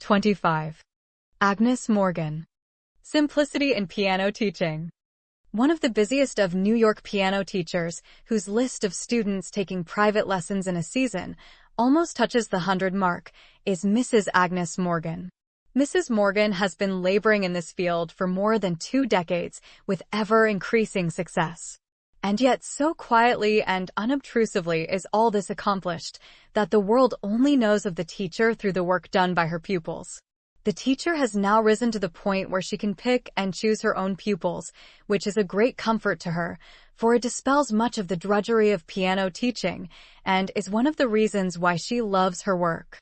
25. Agnes Morgan. Simplicity in piano teaching. One of the busiest of New York piano teachers, whose list of students taking private lessons in a season almost touches the 100 mark, is Mrs. Agnes Morgan. Mrs. Morgan has been laboring in this field for more than 2 decades with ever-increasing success. And yet so quietly and unobtrusively is all this accomplished that the world only knows of the teacher through the work done by her pupils. The teacher has now risen to the point where she can pick and choose her own pupils, which is a great comfort to her, for it dispels much of the drudgery of piano teaching and is one of the reasons why she loves her work.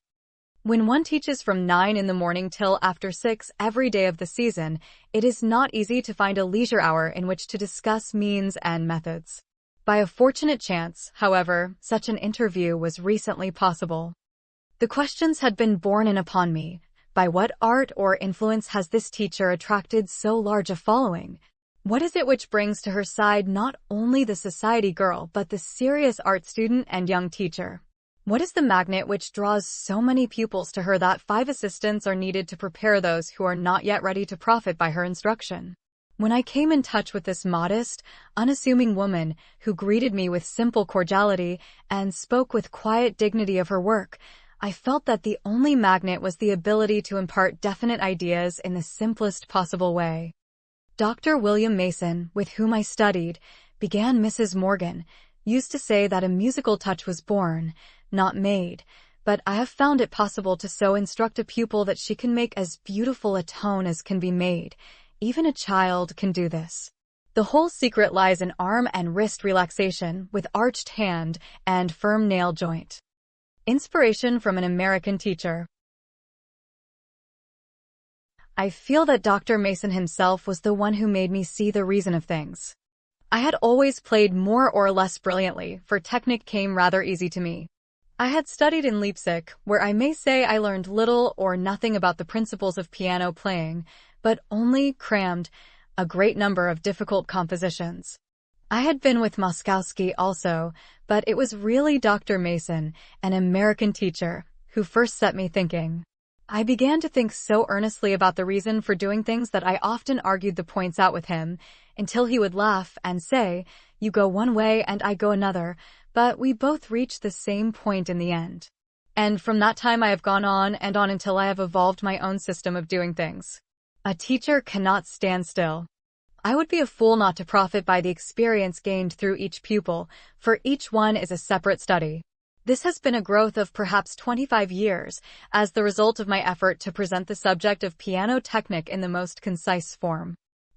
When one teaches from 9 in the morning till after 6 every day of the season, it is not easy to find a leisure hour in which to discuss means and methods. By a fortunate chance, however, such an interview was recently possible. The questions had been borne in upon me. By what art or influence has this teacher attracted so large a following? What is it which brings to her side not only the society girl but the serious art student and young teacher? What is the magnet which draws so many pupils to her that 5 assistants are needed to prepare those who are not yet ready to profit by her instruction? When I came in touch with this modest, unassuming woman who greeted me with simple cordiality and spoke with quiet dignity of her work, I felt that the only magnet was the ability to impart definite ideas in the simplest possible way. Dr. William Mason, with whom I studied, began Mrs. Morgan, used to say that a musical touch was born, not made, but I have found it possible to so instruct a pupil that she can make as beautiful a tone as can be made. Even a child can do this. The whole secret lies in arm and wrist relaxation with arched hand and firm nail joint. Inspiration from an American teacher. I feel that Dr. Mason himself was the one who made me see the reason of things. I had always played more or less brilliantly, for technique came rather easy to me. I had studied in Leipzig, where I may say I learned little or nothing about the principles of piano playing, but only crammed a great number of difficult compositions. I had been with Moszkowski also, but it was really Dr. Mason, an American teacher, who first set me thinking. I began to think so earnestly about the reason for doing things that I often argued the points out with him, until he would laugh and say, "You go one way and I go another, but we both reach the same point in the end." And from that time I have gone on and on until I have evolved my own system of doing things. A teacher cannot stand still. I would be a fool not to profit by the experience gained through each pupil, for each one is a separate study. This has been a growth of perhaps 25 years, as the result of my effort to present the subject of piano technique in the most concise form.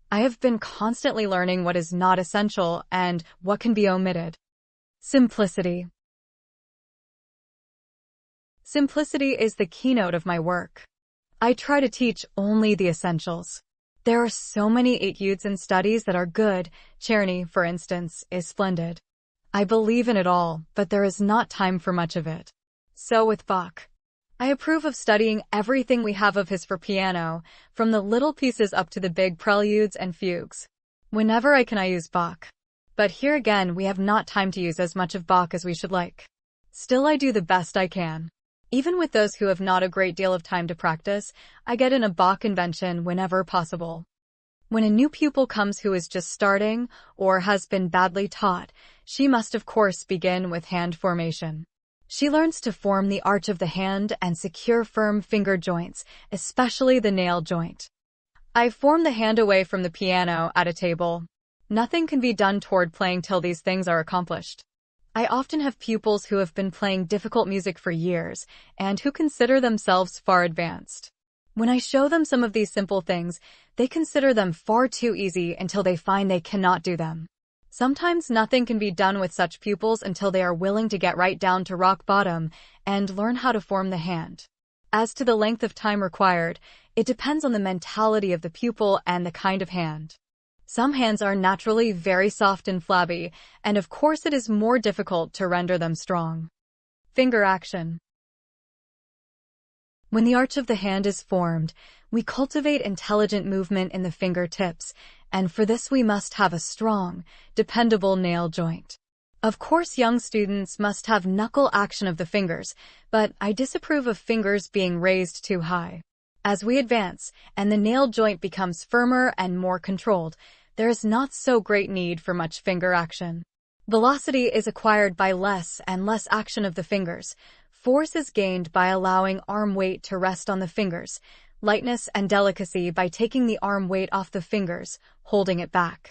I have been constantly learning what is not essential and what can be omitted. Simplicity. Simplicity is the keynote of my work. I try to teach only the essentials. There are so many études and studies that are good. Czerny, for instance, is splendid. I believe in it all, but there is not time for much of it. So with Bach. I approve of studying everything we have of his for piano, from the little pieces up to the big preludes and fugues. Whenever I can I use Bach. But here again we have not time to use as much of Bach as we should like. Still I do the best I can. Even with those who have not a great deal of time to practice, I get in a Bach invention whenever possible. When a new pupil comes who is just starting, or has been badly taught, she must of course begin with hand formation. She learns to form the arch of the hand and secure firm finger joints, especially the nail joint. I form the hand away from the piano at a table. Nothing can be done toward playing till these things are accomplished. I often have pupils who have been playing difficult music for years, and who consider themselves far advanced. When I show them some of these simple things, they consider them far too easy until they find they cannot do them. Sometimes nothing can be done with such pupils until they are willing to get right down to rock bottom and learn how to form the hand. As to the length of time required, it depends on the mentality of the pupil and the kind of hand. Some hands are naturally very soft and flabby, and of course it is more difficult to render them strong. Finger action. When the arch of the hand is formed, we cultivate intelligent movement in the fingertips, and for this we must have a strong, dependable nail joint. Of course, young students must have knuckle action of the fingers, but I disapprove of fingers being raised too high. As we advance, and the nail joint becomes firmer and more controlled, there is not so great need for much finger action. Velocity is acquired by less and less action of the fingers. Force is gained by allowing arm weight to rest on the fingers, lightness and delicacy by taking the arm weight off the fingers, holding it back.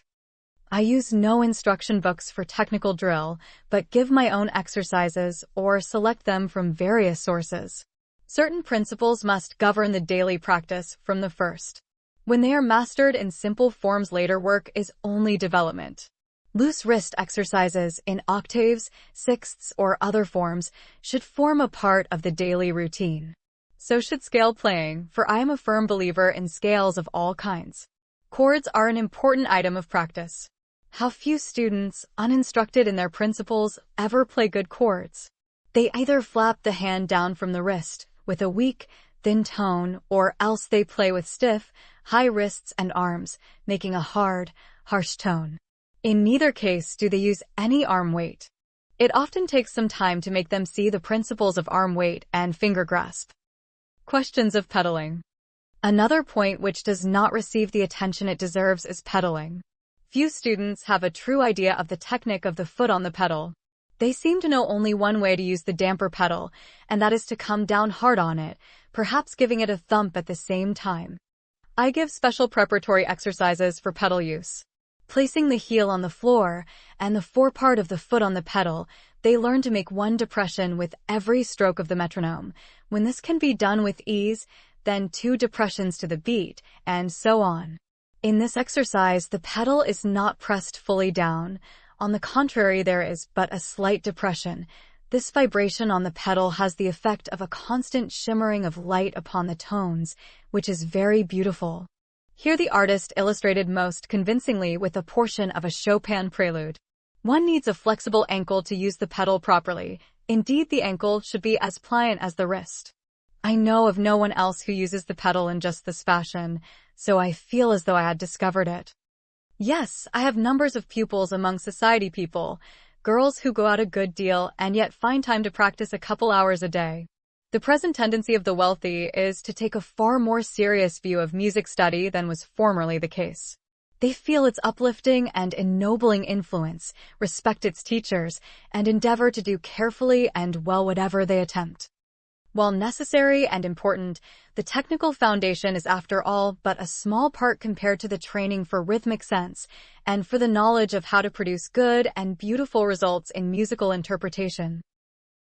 I use no instruction books for technical drill, but give my own exercises or select them from various sources. Certain principles must govern the daily practice from the first. When they are mastered in simple forms, later work is only development. Loose wrist exercises in octaves, sixths, or other forms should form a part of the daily routine. So should scale playing, for I am a firm believer in scales of all kinds. Chords are an important item of practice. How few students, uninstructed in their principles, ever play good chords. They either flap the hand down from the wrist with a weak, thin tone, or else they play with stiff, high wrists and arms, making a hard, harsh tone. In neither case do they use any arm weight. It often takes some time to make them see the principles of arm weight and finger grasp. Questions of pedaling. Another point which does not receive the attention it deserves is pedaling. Few students have a true idea of the technique of the foot on the pedal. They seem to know only one way to use the damper pedal, and that is to come down hard on it, perhaps giving it a thump at the same time. I give special preparatory exercises for pedal use. Placing the heel on the floor and the forepart of the foot on the pedal, they learn to make one depression with every stroke of the metronome. When this can be done with ease, then 2 depressions to the beat, and so on. In this exercise, the pedal is not pressed fully down. On the contrary, there is but a slight depression. This vibration on the pedal has the effect of a constant shimmering of light upon the tones, which is very beautiful. Here the artist illustrated most convincingly with a portion of a Chopin prelude. One needs a flexible ankle to use the pedal properly. Indeed, the ankle should be as pliant as the wrist. I know of no one else who uses the pedal in just this fashion, so I feel as though I had discovered it. Yes, I have numbers of pupils among society people, girls who go out a good deal and yet find time to practice a couple hours a day. The present tendency of the wealthy is to take a far more serious view of music study than was formerly the case. They feel its uplifting and ennobling influence, respect its teachers, and endeavor to do carefully and well whatever they attempt. While necessary and important, the technical foundation is after all but a small part compared to the training for rhythmic sense and for the knowledge of how to produce good and beautiful results in musical interpretation.